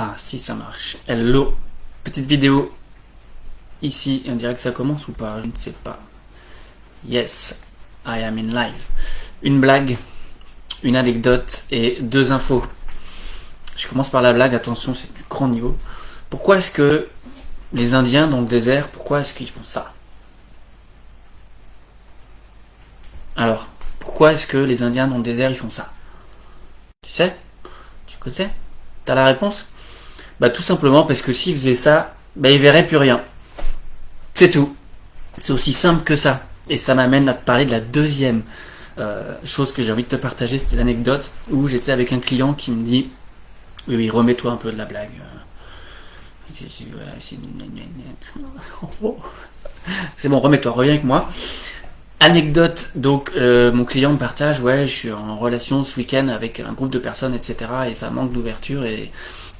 Ah si, ça marche. Hello, petite vidéo ici. On dirait que ça commence ou pas, je ne sais pas. Yes, I am in live. Une blague, une anecdote et deux infos. Je commence par la blague, attention, c'est du grand niveau. Pourquoi est-ce que les Indiens dans le désert, pourquoi est-ce qu'ils font ça? Alors, pourquoi est-ce que les Indiens dans le désert ils font ça? Tu sais? Tu connais? T'as la réponse? Bah tout simplement parce que s'ils faisaient ça, bah ils verraient plus rien. C'est tout. C'est aussi simple que ça. Et ça m'amène à te parler de la deuxième chose que j'ai envie de te partager. C'était l'anecdote où j'étais avec un client qui me dit oui, remets-toi un peu de la blague. C'est bon, remets-toi, reviens avec moi. Anecdote, donc mon client me partage, ouais, je suis en relation ce week-end avec un groupe de personnes, etc. Et ça manque d'ouverture et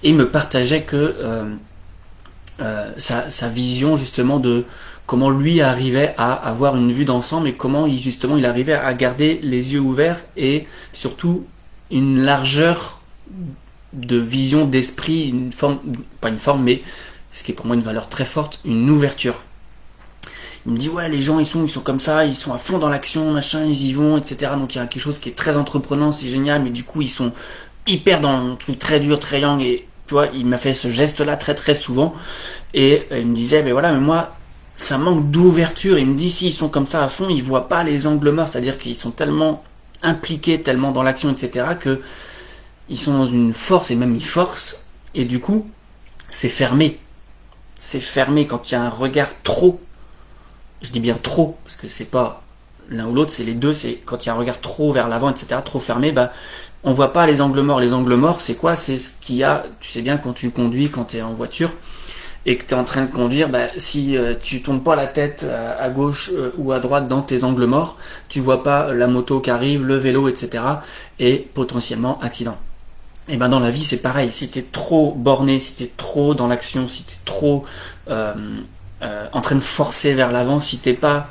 il me partageait que sa vision justement de comment lui arrivait à avoir une vue d'ensemble et comment il arrivait à garder les yeux ouverts et surtout une largeur de vision d'esprit, une forme, pas une forme, mais ce qui est pour moi une valeur très forte, une ouverture. Il me dit ouais, les gens ils sont comme ça, ils sont à fond dans l'action, machin, ils y vont, etc. Donc il y a quelque chose qui est très entreprenant, c'est génial, mais du coup ils sont hyper dans un truc très dur, très yang, et tu vois, il m'a fait ce geste là très très souvent, et il me disait mais voilà, mais moi ça manque d'ouverture. Il me dit s'ils sont comme ça à fond, ils voient pas les angles morts, c'est-à-dire qu'ils sont tellement impliqués, tellement dans l'action, etc. que ils sont dans une force, et même ils forcent, et du coup c'est fermé. C'est fermé quand il y a un regard trop. Je dis bien trop, parce que c'est pas l'un ou l'autre, c'est les deux, c'est quand il y a un regard trop vers l'avant, etc., trop fermé, bah, on voit pas les angles morts. Les angles morts, c'est quoi? C'est ce qu'il y a, tu sais bien, quand tu conduis, quand tu es en voiture, et que tu es en train de conduire, bah, si tu tournes pas la tête à gauche ou à droite dans tes angles morts, tu vois pas la moto qui arrive, le vélo, etc., et potentiellement accident. Et ben dans la vie, c'est pareil. Si tu es trop borné, si tu es trop dans l'action, si tu es trop en train de forcer vers l'avant, si t'es pas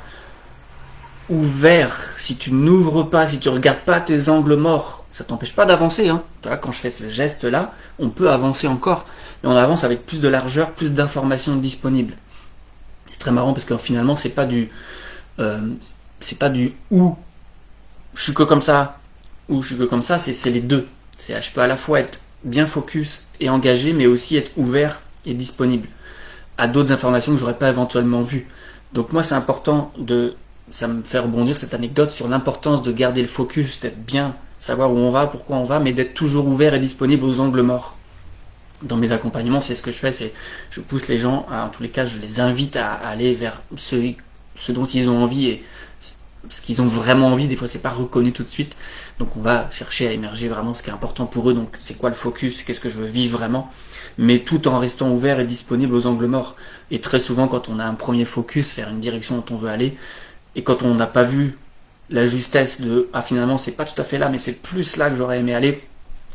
ouvert, si tu n'ouvres pas, si tu regardes pas tes angles morts, ça t'empêche pas d'avancer, hein. Tu vois, quand je fais ce geste là, on peut avancer encore, mais on avance avec plus de largeur, plus d'informations disponibles. C'est très marrant parce que finalement c'est pas du ou je suis que comme ça ou je suis que comme ça, c'est les deux. Je peux à la fois être bien focus et engagé, mais aussi être ouvert et disponible à d'autres informations que j'aurais pas éventuellement vues. Donc moi c'est important ça me fait rebondir cette anecdote sur l'importance de garder le focus, d'être bien, savoir où on va, pourquoi on va, mais d'être toujours ouvert et disponible aux angles morts. Dans mes accompagnements, c'est ce que je fais, c'est je pousse les gens, en tous les cas je les invite à aller vers ce dont ils ont envie et ce qu'ils ont vraiment envie. Des fois c'est pas reconnu tout de suite, donc on va chercher à émerger vraiment ce qui est important pour eux. Donc c'est quoi le focus, qu'est-ce que je veux vivre vraiment, mais tout en restant ouvert et disponible aux angles morts. Et très souvent quand on a un premier focus, faire une direction dont on veut aller, et quand on n'a pas vu la justesse de finalement c'est pas tout à fait là, mais c'est plus là que j'aurais aimé aller,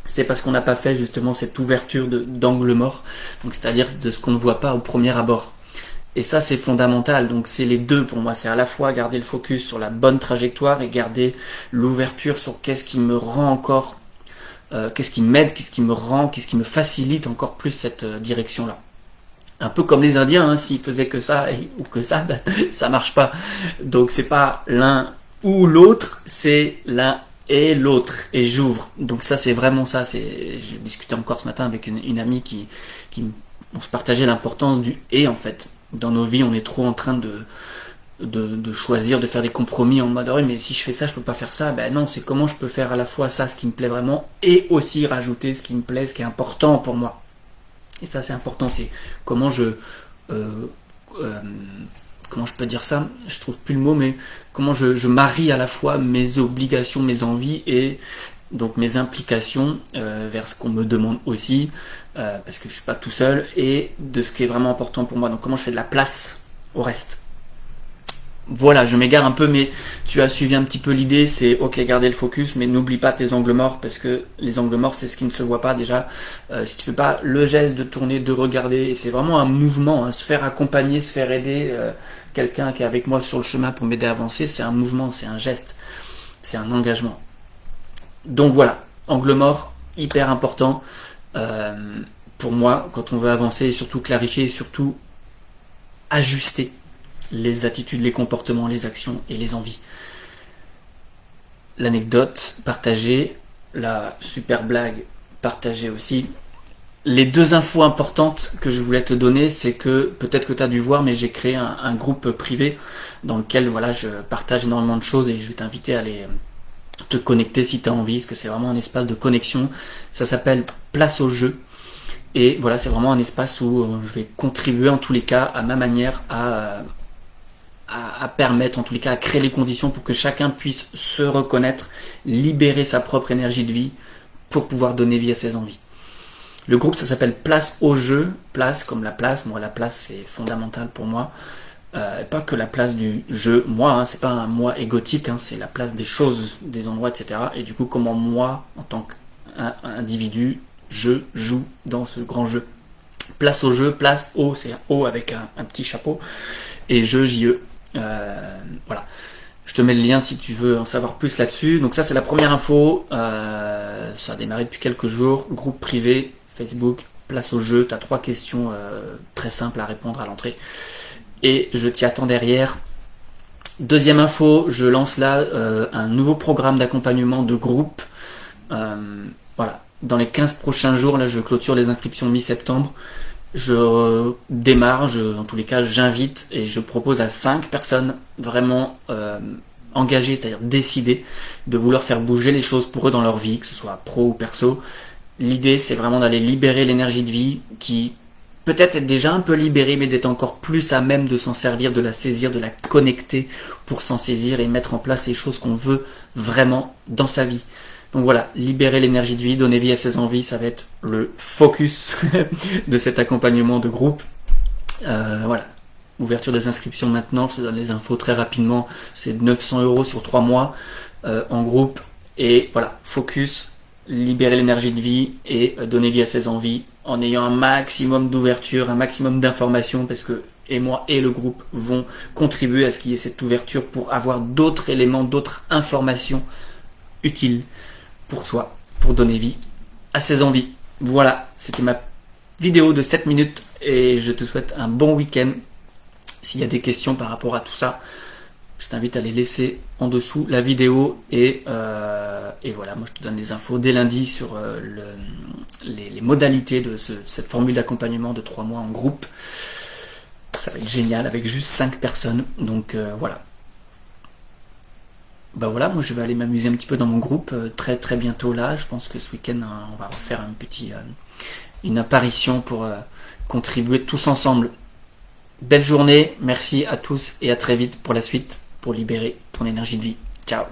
c'est parce qu'on n'a pas fait justement cette ouverture d'angle mort, donc c'est-à-dire de ce qu'on ne voit pas au premier abord. Et ça c'est fondamental, donc c'est les deux pour moi, c'est à la fois garder le focus sur la bonne trajectoire et garder l'ouverture sur qu'est-ce qui me rend encore, qu'est-ce qui m'aide, qu'est-ce qui me facilite encore plus cette direction-là. Un peu comme les Indiens, hein, s'ils faisaient que ça ou que ça, ben, ça marche pas. Donc c'est pas l'un ou l'autre, c'est l'un et l'autre. Et j'ouvre. Donc ça c'est vraiment ça. Je discutais encore ce matin avec une amie qui on se partageait l'importance du et en fait. Dans nos vies, on est trop en train de choisir, de faire des compromis en mode mais si je fais ça, je peux pas faire ça. Ben non, c'est comment je peux faire à la fois ça, ce qui me plaît vraiment, et aussi rajouter ce qui me plaît, ce qui est important pour moi. Et ça c'est important, c'est comment comment je peux dire ça, je trouve plus le mot, mais comment je marie à la fois mes obligations, mes envies et donc mes implications vers ce qu'on me demande aussi, parce que je suis pas tout seul, et de ce qui est vraiment important pour moi. Donc comment je fais de la place au reste. Voilà, je m'égare un peu, mais tu as suivi un petit peu l'idée, c'est ok, garder le focus, mais n'oublie pas tes angles morts, parce que les angles morts, c'est ce qui ne se voit pas déjà. Si tu fais pas le geste de tourner, de regarder, et c'est vraiment un mouvement, hein, se faire accompagner, se faire aider, quelqu'un qui est avec moi sur le chemin pour m'aider à avancer, c'est un mouvement, c'est un geste, c'est un engagement. Donc voilà, angle mort, hyper important. pour moi, quand on veut avancer et surtout clarifier et surtout ajuster les attitudes, les comportements, les actions et les envies. L'anecdote partagée, la super blague partagée aussi. Les deux infos importantes que je voulais te donner, c'est que peut-être que tu as dû voir, mais j'ai créé un groupe privé dans lequel voilà, je partage énormément de choses et je vais t'inviter à aller te connecter si tu as envie, parce que c'est vraiment un espace de connexion. Ça s'appelle Place au jeu. Et voilà, c'est vraiment un espace où je vais contribuer en tous les cas à ma manière à permettre, en tous les cas, à créer les conditions pour que chacun puisse se reconnaître, libérer sa propre énergie de vie pour pouvoir donner vie à ses envies. Le groupe, ça s'appelle Place au jeu. Place comme la place. Moi, la place, c'est fondamental pour moi. Pas que la place du jeu. Moi, c'est pas un moi égotique, c'est la place des choses, des endroits, etc. Et du coup, comment moi, en tant qu'individu, je joue dans ce grand jeu. Place au jeu, place O, c'est un O avec un petit chapeau. Et jeu, J-E. Voilà. Je te mets le lien si tu veux en savoir plus là-dessus. Donc ça, c'est la première info. Ça a démarré depuis quelques jours. Groupe privé, Facebook, place au jeu. Tu as 3 questions très simples à répondre à l'entrée. Et je t'y attends derrière. Deuxième info, je lance là un nouveau programme d'accompagnement de groupe. Voilà. Dans les 15 prochains jours, là, je clôture les inscriptions mi-septembre. Je démarre, en tous les cas, j'invite et je propose à 5 personnes vraiment engagées, c'est-à-dire décidées, de vouloir faire bouger les choses pour eux dans leur vie, que ce soit pro ou perso. L'idée, c'est vraiment d'aller libérer l'énergie de vie qui peut-être est déjà un peu libérée, mais d'être encore plus à même de s'en servir, de la saisir, de la connecter pour s'en saisir et mettre en place les choses qu'on veut vraiment dans sa vie. Donc voilà, libérer l'énergie de vie, donner vie à ses envies, ça va être le focus de cet accompagnement de groupe. Voilà, ouverture des inscriptions maintenant, je te donne les infos très rapidement, c'est 900 € sur 3 mois en groupe. Et voilà, focus, libérer l'énergie de vie et donner vie à ses envies en ayant un maximum d'ouverture, un maximum d'informations, parce que et moi et le groupe vont contribuer à ce qu'il y ait cette ouverture pour avoir d'autres éléments, d'autres informations utiles pour soi, pour donner vie à ses envies. Voilà, c'était ma vidéo de 7 minutes et je te souhaite un bon week-end. S'il y a des questions par rapport à tout ça, je t'invite à les laisser en dessous la vidéo et voilà, moi je te donne les infos dès lundi sur les modalités de cette formule d'accompagnement de 3 mois en groupe. Ça va être génial avec juste 5 personnes, donc voilà. Bah voilà, moi je vais aller m'amuser un petit peu dans mon groupe très très bientôt là. Je pense que ce week-end on va faire une apparition pour contribuer tous ensemble. Belle journée, merci à tous et à très vite pour la suite pour libérer ton énergie de vie. Ciao.